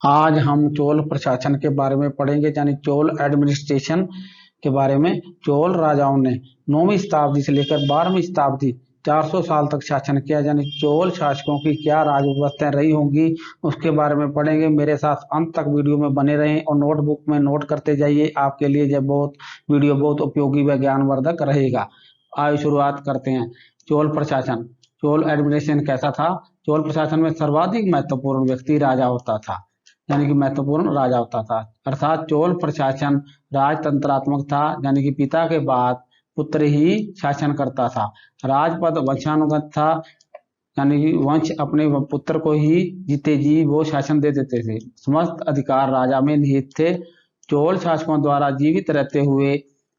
आज हम चोल प्रशासन के बारे में पढ़ेंगे, यानी चोल एडमिनिस्ट्रेशन के बारे में। चोल राजाओं ने 9वीं शताब्दी से लेकर 12वीं शताब्दी 400 साल तक शासन किया, यानी चोल शासकों की क्या राज व्यवस्थाएं रही होंगी उसके बारे में पढ़ेंगे। मेरे साथ अंत तक वीडियो में बने रहें और नोटबुक में नोट करते जाइए। आपके लिए यह वीडियो बहुत उपयोगी व ज्ञानवर्धक रहेगा। आइए शुरुआत करते हैं। चोल प्रशासन, चोल एडमिनिस्ट्रेशन कैसा था? चोल प्रशासन में सर्वाधिक महत्वपूर्ण व्यक्ति राजा होता था, यानी कि महत्वपूर्ण राजा होता था। अर्थात चोल प्रशासन राजतंत्रात्मक था, यानी कि पिता के बाद पुत्र ही शासन करता था। राजपद वंशानुगत था, यानी कि वंश अपने पुत्र को ही जीते जी वो शासन दे देते थे। समस्त अधिकार राजा में निहित थे। चोल शासकों द्वारा जीवित रहते हुए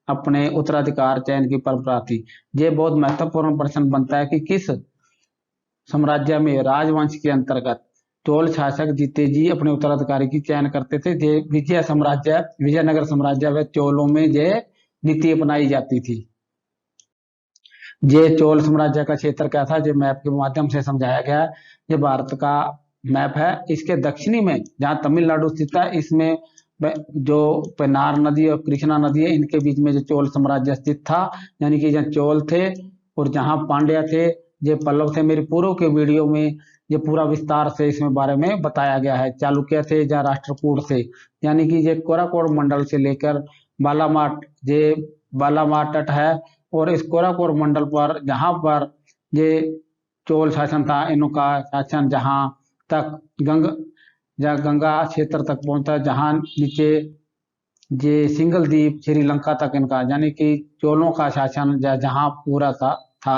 अपने उत्तराधिकार चयन की परंपरा थी। ये बहुत महत्वपूर्ण प्रश्न बनता है कि किस साम्राज्य में राजवंश के अंतर्गत चोल शासक जीते जी अपने उत्तराधिकारी की चयन करते थे। जे विजयनगर साम्राज्य व चोलों में ये नीति अपनाई जाती थी। ये चोल साम्राज्य का क्षेत्र क्या था, जो मैप के माध्यम से समझाया गया है। ये भारत का मैप है। इसके दक्षिणी में जहाँ तमिलनाडु स्थित है, इसमें जो पेन्नार नदी और कृष्णा नदी है, इनके बीच में जो चोल साम्राज्य स्थित था, यानी कि जहाँ चोल थे और जहाँ पांड्या थे, ये पल्लव थे। मेरे पूर्व के वीडियो में ये पूरा विस्तार से इसमें बारे में बताया गया है। चालुक्य थे जहाँ राष्ट्रकूट थे, यानी कि ये कोराकोड मंडल से लेकर बालामाट, ये बालामाट तट है, और इस कोराकोड मंडल पर जहाँ पर ये चोल शासन था, इनका शासन जहाँ तक गंगा क्षेत्र तक पहुंचा, जहाँ नीचे ये सिंगल द्वीप श्रीलंका तक इनका, यानी कि चोलों का शासन जहाँ पूरा था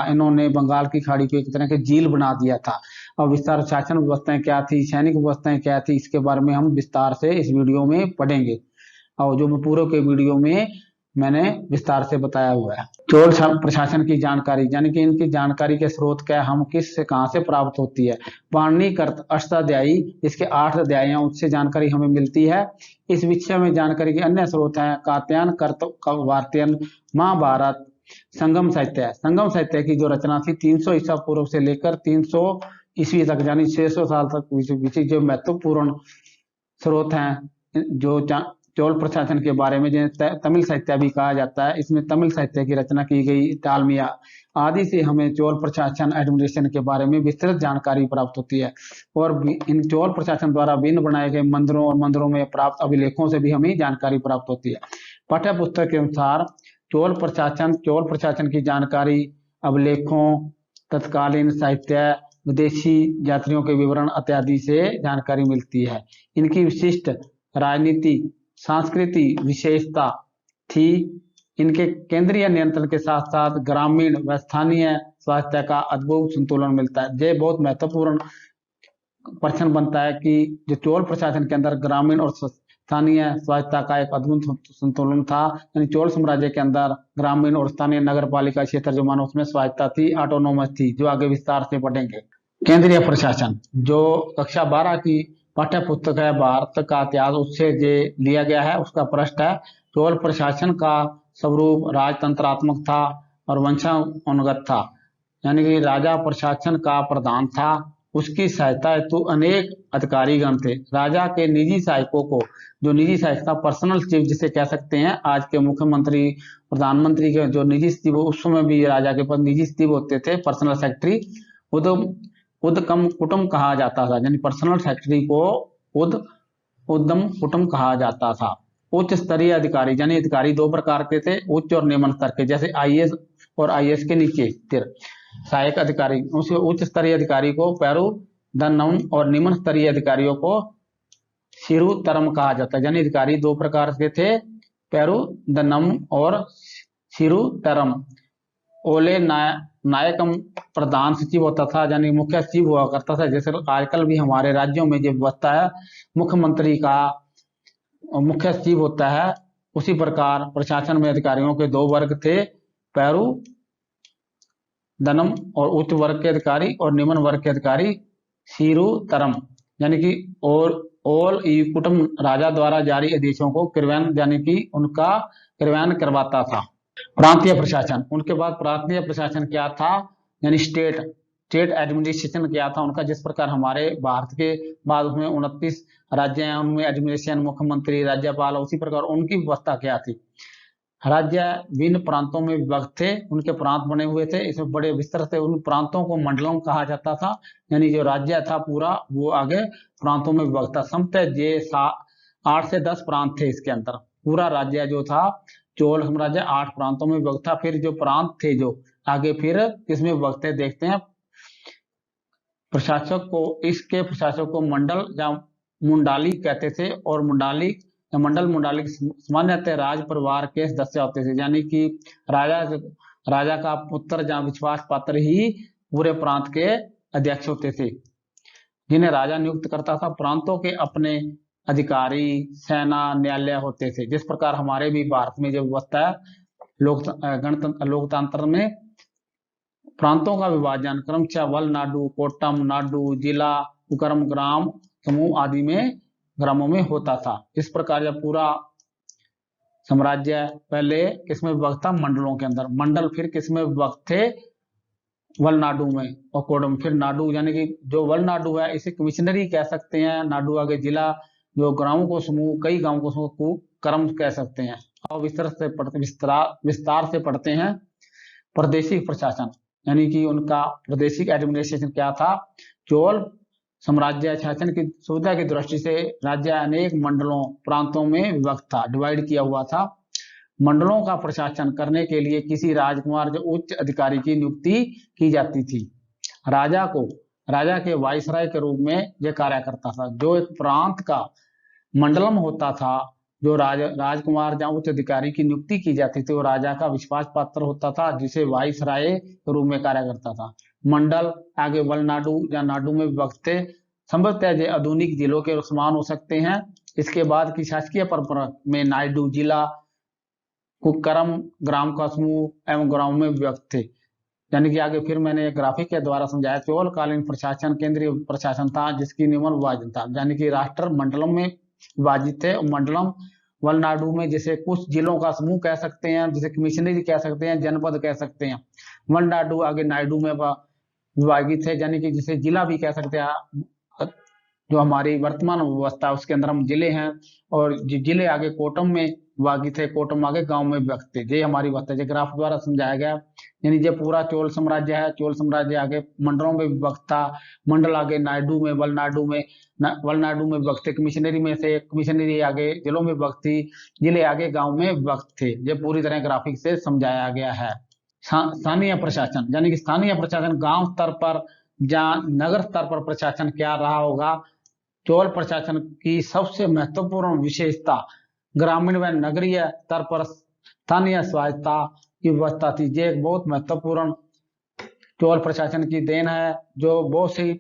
इन्होंने बंगाल की खाड़ी को एक तरह के झील बना दिया था। और विस्तार शासन व्यवस्थाएं क्या थी, सैनिक व्यवस्थाएं क्या थी, इसके बारे में हम विस्तार से इस वीडियो में पढ़ेंगे, और जो मैं पूर्व के वीडियो में मैंने विस्तार से बताया हुआ है। चोल प्रशासन की जानकारी, यानी कि इनकी जानकारी के स्रोत क्या है, हम किस से कहां से प्राप्त होती है। पाणिनि कृत अष्टाध्यायी, इसके 8 अध्याय हैं, उससे जानकारी हमें मिलती है। इस विषय में जानकारी के अन्य स्रोत हैं कात्यायन, वार्तियन, महाभारत, संगम साहित्य। संगम साहित्य की जो रचना थी 300 ईसा पूर्व से लेकर 300 ईस्वी तक, यानी 600 साल तक जो महत्वपूर्ण स्रोत हैं जो चोल प्रशासन के बारे में, जिन्हें तमिल साहित्य भी कहा जाता है, इसमें तमिल साहित्य की रचना की गई। तालमिया आदि से हमें चोल प्रशासन एडमिनिस्ट्रेशन के बारे में विस्तृत जानकारी प्राप्त होती है। और इन चोल प्रशासन द्वारा भिन्न बनाए गए मंदिरों और मंदिरों में प्राप्त अभिलेखों से भी हमें जानकारी प्राप्त होती है। पाठ्य पुस्तक के अनुसार चोल प्रशासन की जानकारी अभिलेखों, तत्कालीन साहित्य, विदेशी यात्रियों के विवरण इत्यादि से जानकारी मिलती है। इनकी विशिष्ट राजनीति सांस्कृति विशेषता थी। इनके केंद्रीय नियंत्रण के साथ साथ ग्रामीण व स्थानीय स्वास्थ्य का अद्भुत संतुलन मिलता है। ये बहुत महत्वपूर्ण प्रश्न बनता है कि जो चोल प्रशासन के अंदर ग्रामीण और स्थानीय स्वायत्ता का एक अद्भुत संतुलन था, यानी चोल साम्राज्य के अंदर ग्रामीण और स्थानीय नगर पालिका क्षेत्र जो मानो उसमें स्वायत्ता थी, ऑटोनोमस थी, जो आगे विस्तार से पढ़ेंगे। केंद्रीय प्रशासन, जो कक्षा 12 की पाठ्य पुस्तक है भारत का इतिहास, उससे जे लिया गया है, उसका पृष्ठ है। चोल प्रशासन का स्वरूप राजतंत्रात्मक था और वंशानुगत था, यानी कि राजा प्रशासन का प्रधान था। उसकी सहायता हेतु अनेक अधिकारीगण थे। राजा के निजी सहायकों को, जो निजी सहायक था, पर्सनल चीफ जिसे कह सकते हैं, आज के मुख्यमंत्री प्रधानमंत्री के जो निजी सचिव, उस समय भी राजा के पास निजी सचिव होते थे, पर्सनल सेक्रेटरी, उद्दम कुटुम कहा जाता था, यानी पर्सनल सेक्रेटरी को उद्दम कुटुम कहा जाता था। उच्च स्तरीय अधिकारी, यानी अधिकारी 2 प्रकार के थे, उच्च और निम्न स्तर के, जैसे आईएएस और आईएएस के नीचे स्थिर सहायक अधिकारी। उस उच्च स्तरीय अधिकारी को पेरुदन्नम और निम्न स्तरीय अधिकारियों को शिरुतरम कहा जाता है। यानी अधिकारी 2 प्रकार के थे, पेरुदन्नम और शिरुतरम। ओले नायकम प्रधान सचिव होता था, यानी मुख्य सचिव हुआ करता था। जैसे आजकल भी हमारे राज्यों में जो व्यवस्था है, मुख्यमंत्री का मुख्य सचिव होता है, उसी प्रकार प्रशासन में अधिकारियों के 2 वर्ग थे, पेरुदन्नम और उच्च वर्ग के अधिकारी, और निम्न वर्ग के अधिकारी शिरुतरम, यानी कि ओल कुटुम राजा द्वारा जारी आदेशों को क्रियान्वयन, यानी कि उनका क्रियान्वयन करवाता था। प्रांतीय प्रशासन, उनके बाद प्रांतीय प्रशासन क्या था, यानी स्टेट स्टेट एडमिनिस्ट्रेशन किया था उनका, जिस प्रकार हमारे भारत के बाद उसमें 29 राज्य हैं, उनमें एडमिनिस्ट्रेशन, मुख्यमंत्री, राज्यपाल, उसी प्रकार उनकी व्यवस्था क्या थी। राज्य विभिन्न प्रांतों में विभक्त थे, उनके प्रांत बने हुए थे, इसमें बड़े विस्तार से उन प्रांतों को मंडलम कहा जाता था, यानी जो राज्य था पूरा वो आगे प्रांतों में विभक्त था। समतः ये 8 से 10 प्रांत थे इसके अंदर। पूरा राज्य जो था चोल साम्राज्य 8 प्रांतों में विभक्त था। फिर जो प्रांत थे जो आगे फिर किसमें विभक्त थे देखते हैं। प्रशासक को, इसके प्रशासक को मंडल या मुंडाली कहते थे, और मुंडाली या मंडल सामान्यतः राज परिवार के सदस्य होते थे, यानी कि राजा का पुत्र या विश्वास पात्र ही पूरे प्रांत के अध्यक्ष होते थे, जिन्हें राजा नियुक्त करता था। प्रांतों के अपने अधिकारी, सेना, न्यायालय होते थे। जिस प्रकार हमारे भी भारत में जो व्यवस्था है लोकतंत्र में प्रांतों का विभाजन क्रमशः वलनाडु, कोट्टम नाडु, जिला, उपक्रम, ग्राम समूह आदि में ग्रामों में होता था। इस प्रकार जब पूरा साम्राज्य पहले किसमें विभक्त था, मंडलों के अंदर। मंडल फिर किसमें विभक्त थे, वलनाडु में और कोडम, फिर नाडु, यानी कि जो वलनाडु है इसे कमिश्नरी कह सकते हैं, नाडु आगे जिला, जो गांवों को समूह, कई गांवों को समूह को क्रम कह सकते हैं। और विस्तार से पढ़ते हैं प्रादेशिक प्रशासन, यानी कि उनका प्रादेशिक एडमिनिस्ट्रेशन क्या था। चोल साम्राज्य शासन की सुविधा की दृष्टि से राज्य अनेक मंडलों, प्रांतों में विभक्त था, डिवाइड किया हुआ था। मंडलों का प्रशासन करने के लिए किसी राजकुमार जो उच्च अधिकारी की नियुक्ति की जाती थी। राजा के वाइसराय के रूप में यह कार्य करता था। जो एक प्रांत का मंडलम होता था, जो राजकुमार या उच्च अधिकारी की नियुक्ति की जाती थी, वो राजा का विश्वास पात्र होता था, जिसे वाइसराय के रूप में कार्य करता था। मंडल आगे वलनाडु या नाडु में विभक्त थे। संभवतः ये आधुनिक जिलों के समान हो सकते हैं। इसके बाद की शासकीय परंपरा में नायडू, जिला, कुकरम, ग्राम का समूह एवं ग्राम में विभक्त थे। यानी कि आगे फिर मैंने ग्राफिक के द्वारा समझाया, चोलकालीन प्रशासन केंद्रीय प्रशासन था जिसकी नियमन विभाजन था, यानी कि राष्ट्र मंडलम में विभाजित थे। मंडलम वलनाडु में जैसे कुछ जिलों का समूह कह सकते हैं, जैसे कमिश्नरी कह सकते हैं, जनपद कह सकते हैं। वलनाडु आगे नायडू में विभाजित है, यानी कि जिसे जिला भी कह सकते हैं। जो हमारी वर्तमान व्यवस्था उसके अंदर हम जिले हैं, और जिले आगे कोटम में विभाजित है, कोटम आगे गांव में विभक्त थे। ये हमारी व्यवस्था है, ग्राफ द्वारा समझाया गया। यानी ये पूरा चोल साम्राज्य है। चोल साम्राज्य आगे मंडलों में विभक्त था। मंडल आगे नायडू में, वलनाडु में विभक्त थे। कमिश्नरी में से कमिश्नरी आगे जिलों में विभक्त थी, जिले आगे गांव में विभक्त थे। ये पूरी तरह ग्राफिक से समझाया गया है। स्थानीय प्रशासन, यानी कि स्थानीय प्रशासन गांव स्तर पर या नगर स्तर पर प्रशासन क्या रहा होगा। चोल प्रशासन की सबसे महत्वपूर्ण विशेषता ग्रामीण व नगरीय स्तर पर स्थानीय स्वायत्तता की व्यवस्था थी। ये एक बहुत महत्वपूर्ण चोल प्रशासन की देन है, जो बहुत सी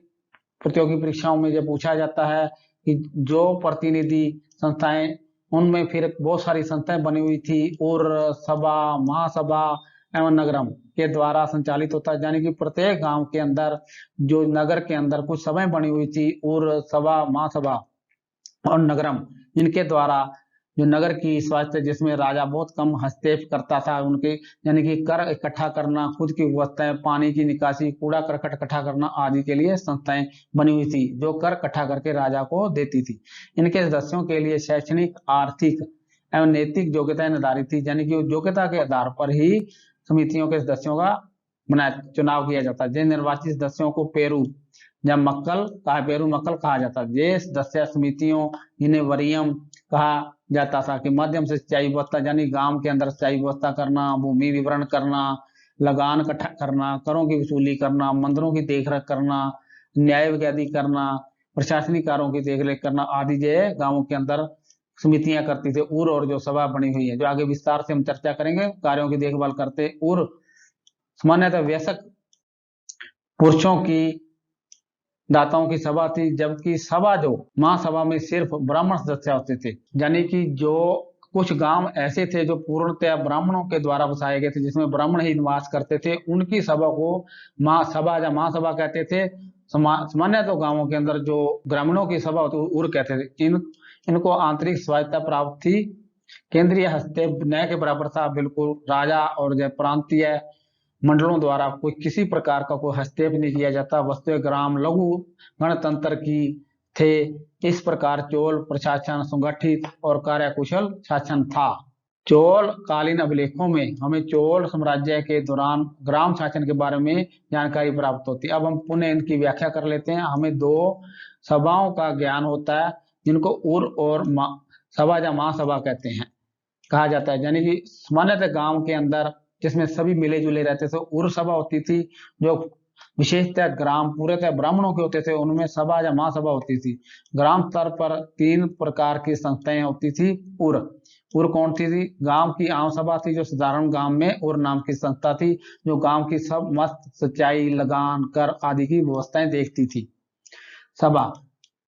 प्रतियोगी परीक्षाओं में ये पूछा जाता है कि जो प्रतिनिधि संस्थाएं, उनमें फिर बहुत सारी संस्थाएं बनी हुई थी, और सभा, महासभा एवं नगरम के द्वारा संचालित होता है। यानी कि प्रत्येक गांव के अंदर, जो नगर के अंदर कुछ सभाएं बनी हुई थी, और सभा, महासभा और नगरम, इनके द्वारा जो नगर की स्वास्थ्य, जिसमें राजा बहुत कम हस्तक्षेप करता था उनके, यानी कि कर इकट्ठा करना, खुद की व्यवस्थाएं, पानी की निकासी, कूड़ा करकट इकट्ठा करना आदि के लिए संस्थाएं बनी हुई थी, जो कर इकट्ठा करके राजा को देती थी। इनके सदस्यों के लिए शैक्षणिक, आर्थिक एवं नैतिक योग्यता निर्धारित थी, यानी कि योग्यता के आधार पर ही समितियों के सदस्यों का चुनाव किया जाता है। जिन निर्वाचित सदस्यों को पेरू या मक्कल कहा जाता है। ये सदस्य समितियों, जिन्हें वरीयम कहा जाता था, कि माध्यम से सिंचाई व्यवस्था, यानी गांव के अंदर सिंचाई व्यवस्था करना, भूमि विवरण करना, लगान इकट्ठा करना, करों की वसूली करना, मंदिरों की देखरेख करना, न्याय वैज्ञादी करना, प्रशासनिक कार्यों की देखरेख करना आदि जो गांवों के अंदर समितियां करती थी। और जो सभा बनी हुई है, जो आगे विस्तार से हम चर्चा करेंगे, कार्यों की देखभाल करते। और सामान्यतः वयस्क पुरुषों की, दाताओं की सभा थी, जबकि सभा जो महासभा में सिर्फ ब्राह्मण सदस्य होते थे। यानी कि जो कुछ गांव ऐसे थे जो पूर्णतः ब्राह्मणों के द्वारा बसाए गए थे, जिसमें ब्राह्मण ही निवास करते थे, उनकी सभा को महासभा या महासभा कहते थे। सामान्य तो गांवों के अंदर जो ग्रामीणों की सभा होती उर कहते थे। इनको आंतरिक स्वायत्तता प्राप्त थी। केंद्रीय हस्तक्षेप न्याय के बराबर था, बिल्कुल। राजा और जो प्रांतीय मंडलों द्वारा कोई किसी प्रकार का कोई हस्तक्षेप नहीं किया जाता। वस्तु ग्राम लघु गणतंत्र की थे। इस प्रकार चोल प्रशासन सुगठित और कार्यकुशल शासन था। चोल कालीन अभिलेखों में हमें चोल साम्राज्य के दौरान ग्राम शासन के बारे में जानकारी प्राप्त होती है। अब हम पुनः इनकी व्याख्या कर लेते हैं। हमें दो सभाओं का ज्ञान होता है, जिनको उर और सभा या महासभा कहते हैं, कहा जाता है। यानी कि सामान्यतः गांव के अंदर जिसमें सभी मिले जुले रहते थे, उर सभा होती थी। जो विशेषतः ग्राम पूर्णतः ब्राह्मणों के होते थे, उनमें सभा या महासभा होती थी। ग्राम स्तर पर 3 प्रकार की संस्थाएं होती थी। उर कौन थी? गांव की आम सभा थी, जो साधारण गांव में उर नाम की संस्था थी, जो गांव की सब मस्त सिंचाई लगान कर आदि की व्यवस्थाएं देखती थी। सभा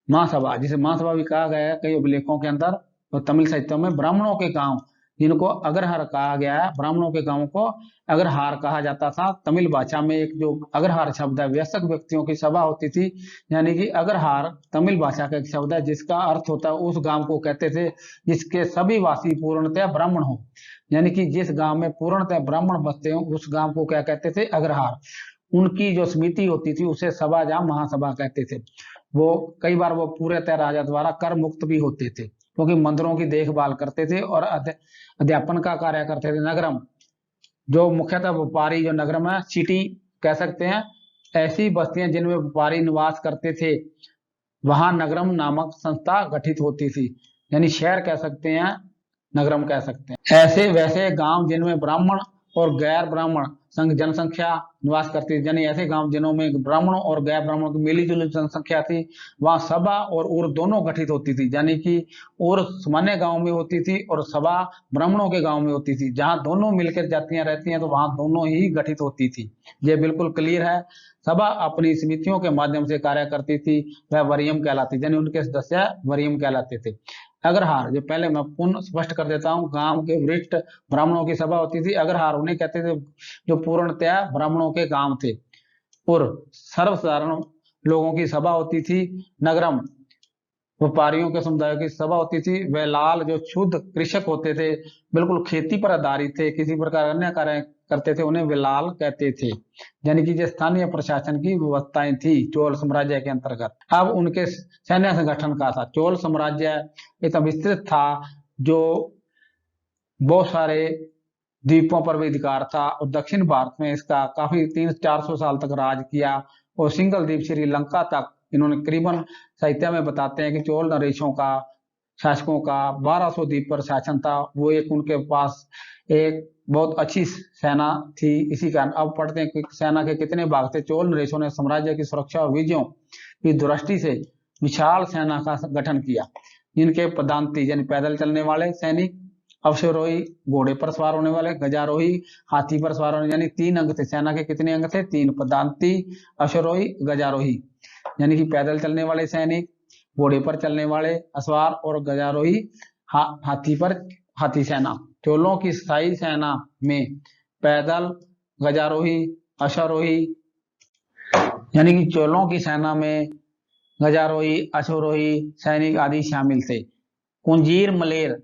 महासभा, जिसे महासभा भी कहा गया है कई अभिलेखों के अंदर और तमिल साहित्यों में। ब्राह्मणों के गांव, जिनको अग्रहार कहा गया है, ब्राह्मणों के गांवों को अग्रहार कहा जाता था। तमिल भाषा में एक जो अग्रहार शब्द है, वयस्क व्यक्तियों की सभा होती थी। यानी कि अग्रहार तमिल भाषा का एक शब्द है, जिसका अर्थ होता है उस गांव को कहते थे जिसके सभी वासी पूर्णतः ब्राह्मण हो। यानी कि जिस गांव में पूर्णतः ब्राह्मण बसते हो, उस गांव को क्या कहते थे? अग्रहार। उनकी जो समिति होती थी उसे सभा या महासभा कहते थे। वो कई बार वो पूरे राजा द्वारा कर मुक्त भी होते थे, क्योंकि मंदिरों की देखभाल करते थे और अध्यापन का कार्य करते थे। नगरम, जो मुख्यतः व्यापारी, जो नगरम है, सिटी कह सकते हैं, ऐसी बस्तियां जिनमें व्यापारी निवास करते थे, वहां नगरम नामक संस्था गठित होती थी। यानी शहर कह सकते हैं, नगरम कह सकते हैं। ऐसे वैसे गांव जिनमें ब्राह्मण और गैर ब्राह्मण संघ जनसंख्या निवास करती थी, यानी ऐसे गांव जिनों में ब्राह्मणों और गैर ब्राह्मणों की मिली जुली जनसंख्या थी, वहां सभा और उर दोनों गठित होती थी। यानी कि उर सामान्य गांव में होती थी और सभा ब्राह्मणों के गांव में होती थी। जहां दोनों मिलकर जातियां रहती हैं तो वहां दोनों ही गठित होती थी। ये बिल्कुल क्लियर है। सभा अपनी समितियों के माध्यम से कार्य करती थी, वह वरीयम कहलाती, यानी उनके सदस्य वरीयम कहलाते थे। अग्रहार, जो पहले मैं पुनः स्पष्ट कर देता हूँ, गांव के वरिष्ठ ब्राह्मणों की सभा होती थी। अग्रहार उन्हें कहते थे जो पूर्णतया ब्राह्मणों के गांव थे। और सर्वसाधारण लोगों की सभा होती थी। नगरम, व्यापारियों के समुदाय की सभा होती थी। वे लाल, जो शुद्ध कृषक होते थे, बिल्कुल खेती पर आधारित थे, किसी प्रकार अन्य कार्य करते थे, उन्हें विलाल कहते थे। यानी कि जो स्थानीय प्रशासन की व्यवस्थाएं थी चोल साम्राज्य के अंतर्गत। अब उनके सैन्य संगठन का था। चोल साम्राज्य इतना विस्तृत था, जो बहुत सारे द्वीपों पर भी अधिकार था और दक्षिण भारत में इसका काफी 300-400 साल तक राज किया। और सिंगल द्वीप श्रीलंका तक इन्होंने करीबन साहित्य में बताते हैं कि चोल नरेशों का, शासकों का 1200 द्वीप पर शासन था। वो एक उनके पास एक बहुत अच्छी सेना थी। इसी कारण अब पढ़ते हैं कि सेना के कितने भाग थे। चोल नरेशों ने साम्राज्य की सुरक्षा और विजयों की दृष्टि से विशाल सेना का गठन किया। इनके पदांती, यानी पैदल चलने वाले सैनिक, अश्वारोही घोड़े पर सवार होने वाले, गजारोही हाथी पर सवार होने, यानी 3 अंग थे। सेना के कितने अंग थे? 3। पदांती, अश्वारोही, गजारोही। यानी कि पैदल चलने वाले सैनिक, घोड़े पर चलने वाले असवार और गजारोही हाथी पर हाथी सेना। चोलों की स्थायी सेना में पैदल, गजारोही, अश्वारोही, यानी कि चोलों की सेना में गजारोही, अश्वारोही सैनिक आदि शामिल थे। कुंजीर मलेर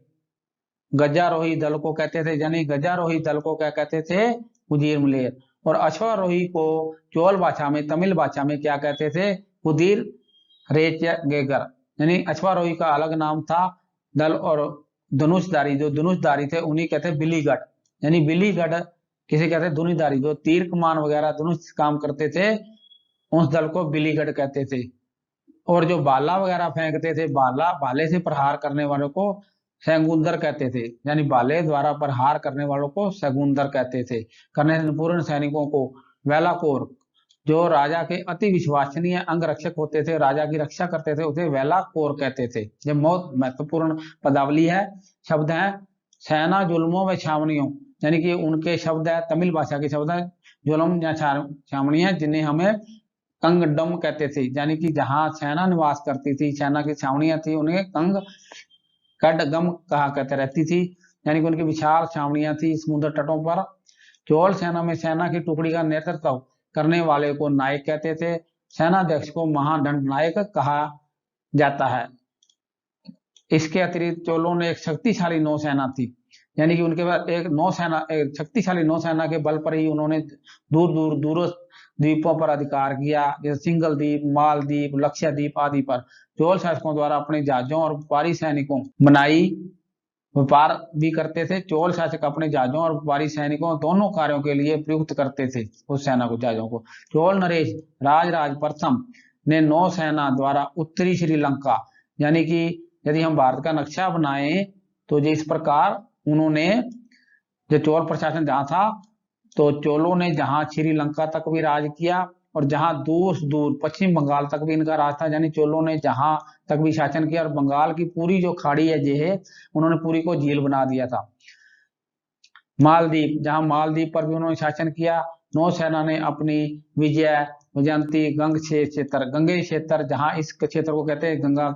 गजारोही दल को कहते थे, यानी गजारोही दल को क्या कहते थे? कुजीर मलेर। और अश्वारोही को चोल भाषा में, तमिल भाषा में क्या कहते थे? कुदीर रेचगेगर। यानी अश्वारोही का अलग नाम था दल, और धनुषधारी, जो धनुषधारी थे उन्हीं कहते बिलीगढ़। यानी बिलीगढ़ किसे कहते? धनुषधारी, जो तीर कमान वगैरह धनुष काम करते थे, उस दल को बिलीगढ़ कहते थे। और जो भाला वगैरह फेंकते थे, भाले से प्रहार करने वालों को सैगुंदर कहते थे। यानी भाले द्वारा प्रहार करने वालों को सैगुंदर कहते थे। करने पूर्ण सैनिकों को वेलाकोर, जो राजा के अति विश्वसनीय अंग रक्षक होते थे, राजा की रक्षा करते थे, उसे वेलाकोर कहते थे। ये बहुत महत्वपूर्ण पदावली है, शब्द है। सेना जुल्मों व छावनियों, यानी कि उनके शब्द है, तमिल भाषा के शब्द है। जुल्म या छावनियां, जिन्हें हमें कंगडम कहते थे। यानी कि जहां सेना निवास करती थी, सेना की छावनियां थी, उन्हें कंग कडगम कहा कहते रहती थी। यानी कि उनकी विशाल छावनियां थी समुद्र तटों पर। चोल सेना में सेना की टुकड़ी का नेतृत्व करने वाले को नायक कहते थे। सेनाध्यक्ष को महादंड नायक कहा जाता है। इसके अतिरिक्त चोलों ने एक शक्तिशाली नौसेना थी, यानी कि उनके पास एक नौसेना, एक शक्तिशाली नौसेना के बल पर ही उन्होंने दूर दूर दूरस्थ द्वीपों पर अधिकार किया, जैसे सिंगल द्वीप, मालदीप, लक्षद्वीप आदि पर। चोल शासकों द्वारा अपने जहाजों और व्यापारी सैनिकों बनाई व्यापार भी करते थे। चोल शासक अपने जहाजों और व्यापारी सैनिकों दोनों कार्यों के लिए प्रयुक्त करते थे उस सेना को, जहाजों को। चोल नरेश राजराज प्रथम ने नौसेना द्वारा उत्तरी श्रीलंका, यानी कि यदि हम भारत का नक्शा बनाएं तो जिस प्रकार उन्होंने, जो चोल प्रशासन जहां था, तो चोलों ने जहां श्रीलंका तक भी राज किया और जहां दूर दूर पश्चिम बंगाल तक भी इनका राज था, यानी चोलों ने जहां तक भी शासन किया, और बंगाल की पूरी जो खाड़ी है जे है, उन्होंने पूरी को झील बना दिया था। मालदीप, जहां मालदीप पर भी उन्होंने शासन किया। नौसेना ने अपनी विजय, विजयंती, गंगे क्षेत्र, जहां इस क्षेत्र को कहते हैं गंगा,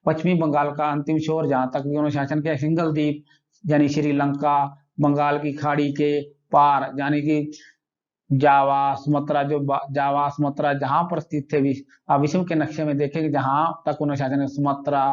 पश्चिमी बंगाल का अंतिम छोर, जहां तक भी उन्होंने शासन किया। सिंगल द्वीप यानी श्रीलंका, बंगाल की खाड़ी के पार यानी कि जावा, सुमात्रा, जो जावा सुमात्रा जहां पर स्थित थे, आप विश्व के नक्शे में देखेंगे, जहां तक उन्होंने शासन सुमात्रा,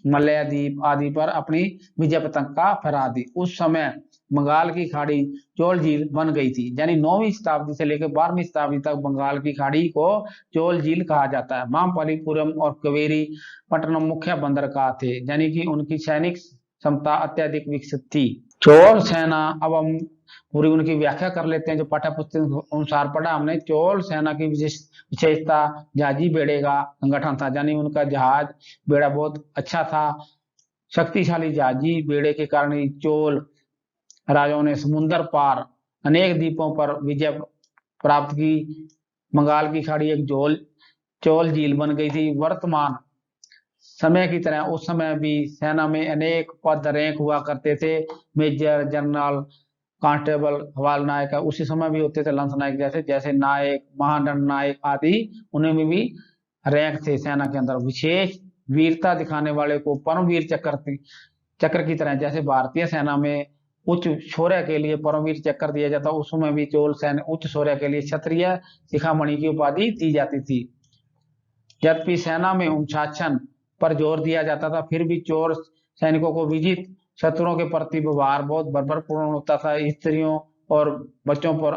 मलय द्वीप आदि पर अपनी विजय पताका फहरा दी। उस समय बंगाल की खाड़ी चोल झील बन गई थी, यानी 9वीं शताब्दी से लेकर 12वीं शताब्दी तक बंगाल की खाड़ी को चोल झील कहा जाता है। मामल्लपुरम और कावेरी पट्टनम मुख्य बंदरगाह थे, यानी कि उनकी सैनिक क्षमता अत्यधिक विकसित थी। चोल सेना, अब हम पूरी उनकी व्याख्या कर लेते हैं जो पाठ्य पुस्तक अनुसार पढ़ा हमने। चोल सेना की विशेषता जहाजी बेड़े का संगठन था, यानी उनका जहाज बेड़ा बहुत अच्छा था। शक्तिशाली जहाजी बेड़े के कारण ही चोल राजाओं ने समुद्र पार अनेक द्वीपों पर विजय प्राप्त की। बंगाल की खाड़ी एक चोल झील बन गई थी। वर्तमान समय की तरह उस समय भी सेना में अनेक पद रैंक हुआ करते थे, मेजर, जनरल, कांस्टेबल, हवाल नायक, उसी समय भी होते थे लंस नायक जैसे, जैसे नायक, महादंड नायक आदि, उन्हें भी रैंक थे सेना के अंदर। विशेष वीरता दिखाने वाले को परमवीर चक्र की तरह, जैसे भारतीय सेना में उच्च शौर्य के लिए परमवीर चक्र दिया जाता, उस समय भी चोल सेना उच्च शौर्य के लिए क्षत्रिय शिखामणि की उपाधि दी जाती थी। यद्यपि सेना में अनुशासन पर जोर दिया जाता था, फिर भी चोर सैनिकों को विजित शत्रुओं के प्रति व्यवहार बहुत बर्बरपूर्ण होता था। स्त्रियों और बच्चों पर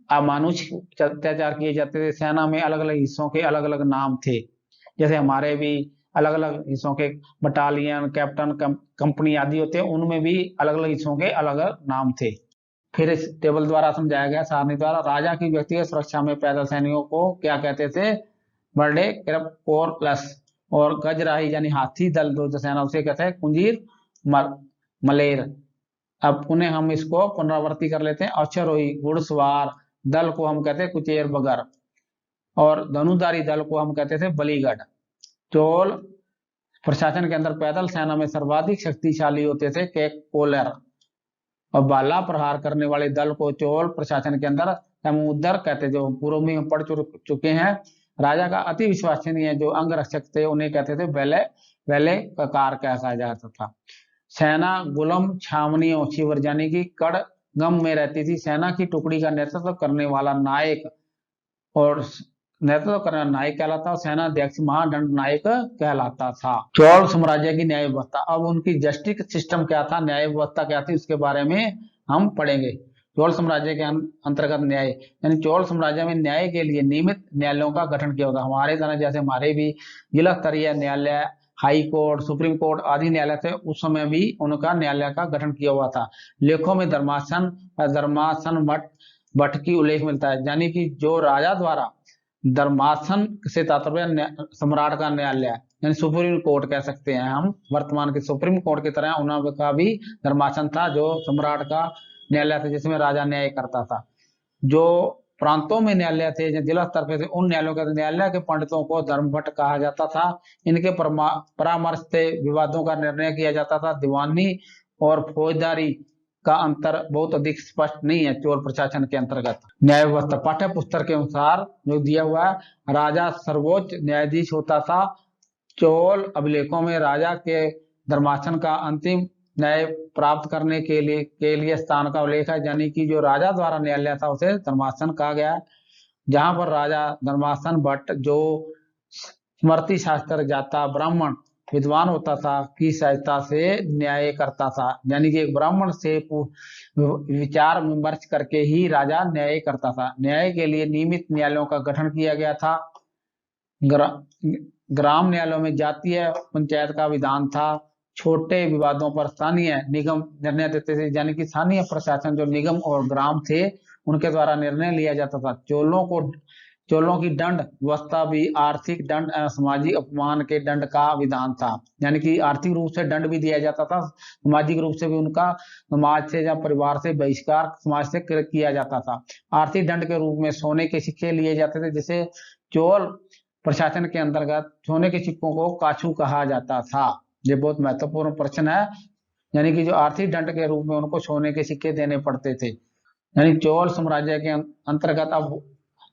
अमानुष अत्याचार किए जाते थे। सेना में अलग अलग हिस्सों के अलग अलग नाम थे, जैसे हमारे भी अलग अलग हिस्सों के बटालियन, कैप्टन, कंपनी आदि होते हैं, उनमें भी अलग अलग हिस्सों के अलग अलग नाम थे। फिर इस टेबल द्वारा समझाया गया, सारणी द्वारा, राजा की व्यक्तिगत सुरक्षा में पैदल सैनिकों को क्या कहते थे? बर्डे कोरप्स, और गजराही यानी हाथी दल जो सेना, उसे कहते हैं कुंजीर मलेर। अब उन्हें हम इसको पुनरावृत्ति कर लेते हैं। अश्वरोही घुड़सवार दल को हम कहते हैं कुचेर बगर, और धनुधारी दल को हम कहते थे बलीगढ़। चोल प्रशासन के अंदर पैदल सेना में सर्वाधिक शक्तिशाली होते थे कोलर, और भाला प्रहार करने वाले दल को चोल प्रशासन के अंदर समुद्र कहते, जो पूर्व में हम पढ़ चुके हैं। राजा का अति विश्वसनीय जो अंगरक्षक थे उन्हें कहते थे वेले ककार कहा जाता था। सेना गुलम छावनियों शिविर यानी कि कड़गम में रहती थी। सेना की टुकड़ी का नेतृत्व करने वाला नायक कहलाता, सेनाध्यक्ष महादंड नायक कहलाता था। चोल साम्राज्य की न्याय व्यवस्था, अब उनकी जस्टिस सिस्टम क्या था, न्याय व्यवस्था क्या थी, उसके बारे में हम पढ़ेंगे। चोल साम्राज्य के अंतर्गत न्याय, यानी चोल साम्राज्य में न्याय के लिए नियमित न्यायालयों का गठन किया होता। हमारे तरह जैसे हमारे भी जिला स्तरीय न्यायालय, हाई कोर्ट, सुप्रीम कोर्ट आदि न्यायालय थे, उस समय भी उनका न्यायालय का गठन किया हुआ था। लेखों में धर्मासन भट्ट की उल्लेख मिलता है, यानी कि जो राजा द्वारा धर्मासन से तात्पर्य सम्राट का न्यायालय, यानी सुप्रीम कोर्ट कह सकते हैं हम, वर्तमान के सुप्रीम कोर्ट की तरह उनका भी धर्मासन था, जो सम्राट का न्यायालय था, जिसमें राजा न्याय करता था। जो प्रांतों में न्यायालय थे, जिला स्तर पे थे, उन न्यायालयों के न्यायालय के पंडितों को धर्मभट्ट कहा जाता था। इनके परामर्श से विवादों का निर्णय किया जाता था। दीवानी और फौजदारी का अंतर बहुत अधिक स्पष्ट नहीं है चोल प्रशासन के अंतर्गत। न्याय व्यवस्था पाठ्य पुस्तक के अनुसार जो दिया हुआ है, राजा सर्वोच्च न्यायाधीश होता था। चोल अभिलेखों में राजा के धर्मासन का अंतिम न्याय प्राप्त करने के लिए स्थान का उल्लेख है, यानी कि जो राजा द्वारा न्यायालय था उसे धर्मासन कहा गया है। जहां पर राजा धर्मासन भट्ट जो स्मृति शास्त्र जाता ब्राह्मण विद्वान होता था की सहायता से न्याय करता था, यानी कि एक ब्राह्मण से विचार विमर्श करके ही राजा न्याय करता था। न्याय के लिए नियमित न्यायालयों का गठन किया गया था। ग्रा, ग्राम न्यायालयों में जातीय पंचायत का विधान था। छोटे विवादों पर स्थानीय निगम निर्णय देते थे, यानी कि स्थानीय प्रशासन जो निगम और ग्राम थे उनके द्वारा निर्णय लिया जाता था। चोलों की दंड व्यवस्था भी आर्थिक दंड सामाजिक अपमान के दंड का विधान था, यानी कि आर्थिक रूप से दंड भी दिया जाता था, सामाजिक रूप से भी उनका समाज से या परिवार से बहिष्कार समाज से किया जाता था। आर्थिक दंड के रूप में सोने के सिक्के लिए जाते थे, जिसे चोल प्रशासन के अंतर्गत सोने के सिक्कों को काछू कहा जाता था। ये बहुत महत्वपूर्ण प्रश्न है, यानी कि जो आर्थिक दंड के रूप में उनको सोने के सिक्के देने पड़ते थे। यानी चोल साम्राज्य के अंतर्गत अब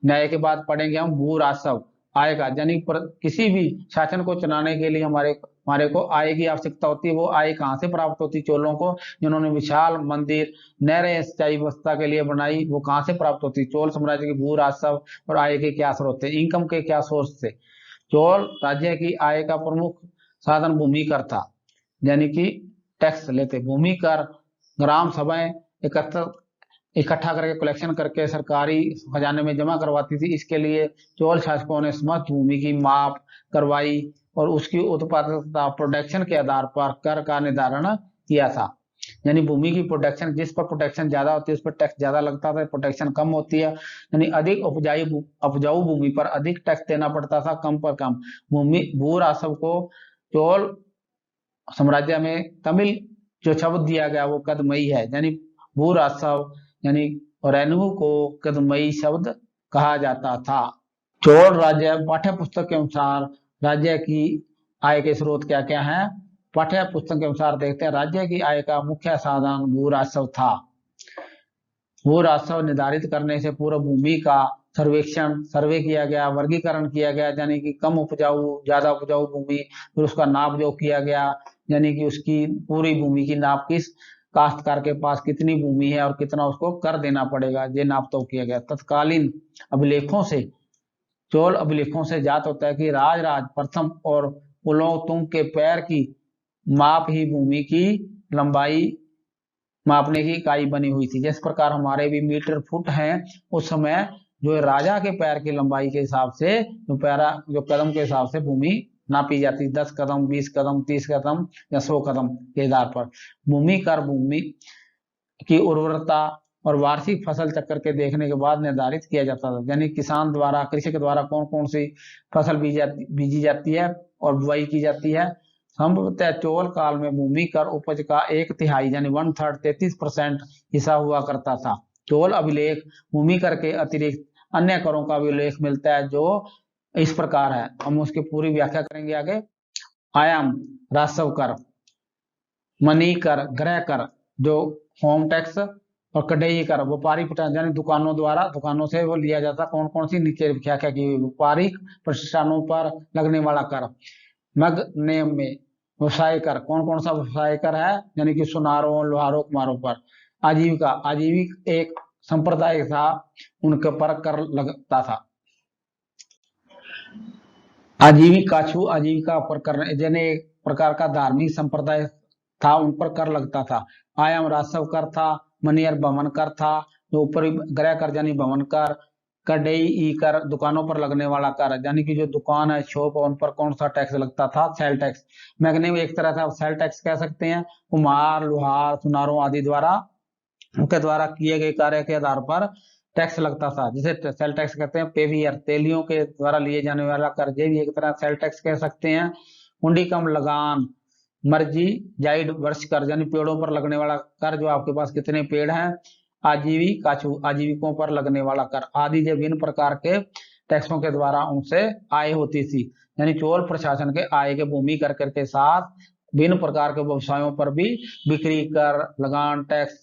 न्याय के बाद पढ़ेंगे हम भू राजस्व आय का, यानी किसी भी शासन को चलाने के लिए हमारे को आय की आवश्यकता होती है। वो आय कहाँ से प्राप्त होती चोलों को, जिन्होंने विशाल मंदिर नहरें सिंचाई व्यवस्था के लिए बनाई, वो कहाँ से प्राप्त होती? चोल साम्राज्य की भू राजस्व और आय के क्या स्रोत थे, इनकम के क्या सोर्स थे? चोल राज्य की आय का प्रमुख साधन भूमि कर था, यानी कि टैक्स लेते। भूमि कर ग्राम सभाएं इकट्ठा करके कलेक्शन करके सरकारी खजाने में जमा करवाती थी। इसके लिए चोल शासकों ने समस्त भूमि की माप करवाई और उसकी उत्पादकता प्रोडक्शन के आधार पर कर का निर्धारण किया था। यानी भूमि की प्रोडक्शन, जिस पर प्रोडक्शन ज्यादा होती है उस पर टैक्स ज्यादा लगता था, प्रोडक्शन कम होती है यानी अधिक उपजाऊ भूमि पर अधिक टैक्स देना पड़ता था, कम पर कम। भू राजस्व को चोल साम्राज्य में तमिल जो शब्द दिया गया वो कदमई है, यानी भू राजस्व यानी रेवेन्यू को कदमई शब्द कहा जाता था। चोल राज्य पाठ्य पुस्तक के अनुसार राज्य की आय के स्रोत क्या क्या हैं? पाठ्य पुस्तक के अनुसार देखते हैं। राज्य की आय का मुख्य साधन भू राजस्व था। भू राजस्व निर्धारित करने से पूर्व भूमि का सर्वे किया गया, वर्गीकरण किया गया, यानी कि कम उपजाऊ ज्यादा उपजाऊ भूमि, फिर उसका नाप जो किया गया, यानी कि उसकी पूरी भूमि की नाप किस काश्तकार के पास कितनी भूमि है और कितना उसको कर देना पड़ेगा, ये नाप तो किया गया। तत्कालीन अभिलेखों से चोल अभिलेखों से ज्ञात होता है कि राज प्रथम और कुलोत्तुंग के पैर की माप ही भूमि की लंबाई मापने की इकाई बनी हुई थी। जिस प्रकार हमारे भी मीटर फुट हैं, उस समय जो राजा के पैर की लंबाई के हिसाब से जो कदम के हिसाब से भूमि नापी जाती, 10 कदम 20 कदम 30 कदम या 100 कदम के आधार पर। भूमि कर भूमि की उर्वरता और वार्षिक फसल चक्र के देखने के बाद निर्धारित किया जाता था, यानी कृषक द्वारा कौन कौन सी फसल बीजी जाती है और बुआई की जाती है। संभवतः चोल काल में भूमि कर उपज का 1/3 यानी 1/3 33% हिस्सा हुआ करता था। चोल अभिलेख भूमि कर के अतिरिक्त अन्य करों का अभिलेख मिलता है जो इस प्रकार है, हम उसकी पूरी व्याख्या करेंगे आगे। आयाम राजस्व कर, मनी कर, गृह कर जो होम टैक्स, और कड़ई कर व्यापारिक यानी दुकानों से वो लिया जाता। कौन कौन सी नीचे व्याख्या की? व्यापारिक प्रतिष्ठानों पर लगने वाला कर। मग नेम में व्यवसाय कर, कौन कौन सा व्यवसाय कर है, यानी कि सुनारों लोहारों कुम्हारों पर। आजीविक एक संप्रदाय था, उनके पर कर लगता था। आजीविका पर कर, यानी एक प्रकार का धार्मिक संप्रदाय था, उन पर कर लगता था। आयाम राजस्व कर था। मनियर भवन कर था, जो ऊपर गृह कर यानी भवन कर। कड़ई कर दुकानों पर लगने वाला कर, यानी कि जो दुकान है शॉप उन पर कौन सा टैक्स लगता था? Sale tax. मैग्ने में एक तरह का सेल टैक्स कह सकते हैं। कुम्हार लोहार सुनारों आदि उनके द्वारा किए गए कार्य के आधार पर टैक्स लगता था, जिसे सेल टैक्स कहते हैं। पेवियर तेलियों के द्वारा लिए जाने वाला कर, ये भी एक तरह सेल टैक्स कह सकते हैं। हुंडीकम लगान, मर्जी जाइड वर्ष कर, यानी पेड़ों पर लगने वाला कर, जो आपके पास कितने पेड़ हैं। आजीविकों पर लगने वाला कर आदि जो विभिन्न प्रकार के टैक्सों के द्वारा उनसे आय होती थी। यानी चोल प्रशासन के आय के भूमि कर के साथ विभिन्न प्रकार के व्यवसायों पर भी बिक्री कर, लगान टैक्स,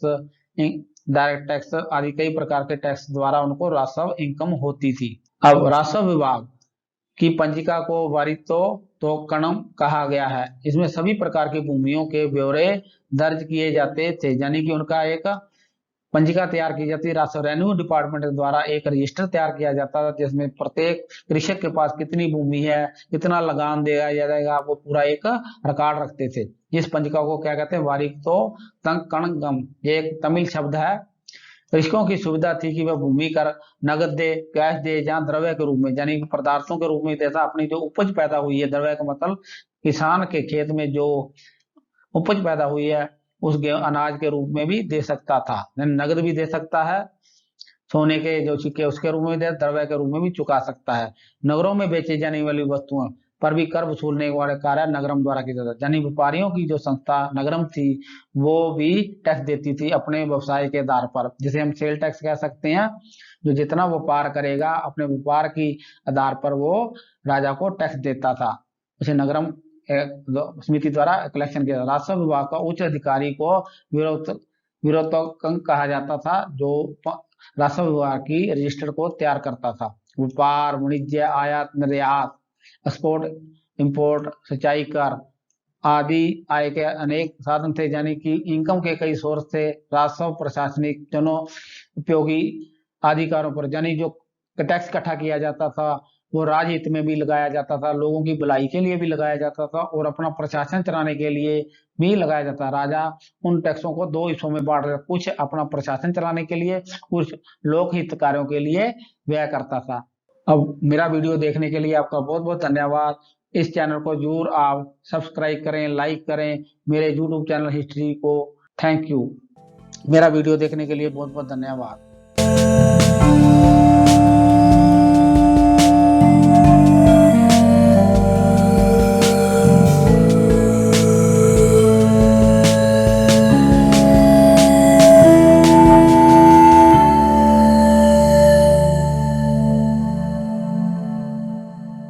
डायरेक्ट टैक्स आदि कई प्रकार के टैक्स द्वारा उनको राजस्व इनकम होती थी। अब राजस्व विभाग की पंजिका को वारितो कणम कहा गया है। इसमें सभी प्रकार की भूमियों के ब्यौरे दर्ज किए जाते थे, यानी कि उनका एक पंजिका तैयार की जाती है। राजस्व रेवेन्यू डिपार्टमेंट के द्वारा एक रजिस्टर तैयार किया जाता था, जिसमें प्रत्येक कृषक के पास कितनी भूमि है, कितना लगान दिया जाएगा, वो पूरा एक रिकॉर्ड रखते थे। इस पंजिका को क्या कहते हैं? वारिक तो तंकणगम, ये एक तमिल शब्द है। कृषकों की सुविधा थी कि वह भूमि कर नगद दे, कैश दे, जहाँ द्रव्य के रूप में, यानी पदार्थों के रूप में देता। अपनी जो उपज पैदा हुई है, द्रव्य का मतलब किसान के खेत में जो उपज पैदा हुई है, उस अनाज के रूप में भी दे सकता था, नगद भी दे सकता है, सोने के जो सिक्के उसके रूप में दे, द्रव्य के रूप में भी चुका सकता है। नगरों में बेची जाने वाली वस्तुओं पर भी कर वसूलने वाले कार्य नगरम द्वारा किया जाता है। यानी व्यापारियों की जो संस्था नगरम थी, वो भी टैक्स देती थी अपने व्यवसाय के आधार पर, जिसे हम सेल टैक्स कह सकते हैं। जो जितना व्यापार करेगा, अपने व्यापार की आधार पर वो राजा को टैक्स देता था, उसे नगरम समिति द्वारा कलेक्शन किया। राजस्व विभाग का उच्च अधिकारी को विरोधक कहा जाता था, जो राजस्व विभाग की रजिस्टर को तैयार करता था। व्यापार, वाणिज्य, आयात निर्यात, एक्सपोर्ट इंपोर्ट, सिंचाई कर आदि आय के अनेक साधन थे, यानी कि इनकम के कई सोर्स थे। राजस्व प्रशासनिक जनों उपयोगी अधिकारों पर, यानी जो टैक्स इकट्ठा किया जाता था, वो राजहित में भी लगाया जाता था, लोगों की भलाई के लिए भी लगाया जाता था, और अपना प्रशासन चलाने के लिए भी लगाया जाता। राजा उन टैक्सों को दो हिस्सों में बांट कर, कुछ अपना प्रशासन चलाने के लिए, कुछ लोकहित कार्यों के लिए व्यय करता था। अब मेरा वीडियो देखने के लिए आपका बहुत बहुत धन्यवाद। इस चैनल को जरूर आप सब्सक्राइब करें, लाइक करें मेरे यूट्यूब चैनल हिस्ट्री को। Thank you. मेरा वीडियो देखने के लिए बहुत बहुत धन्यवाद।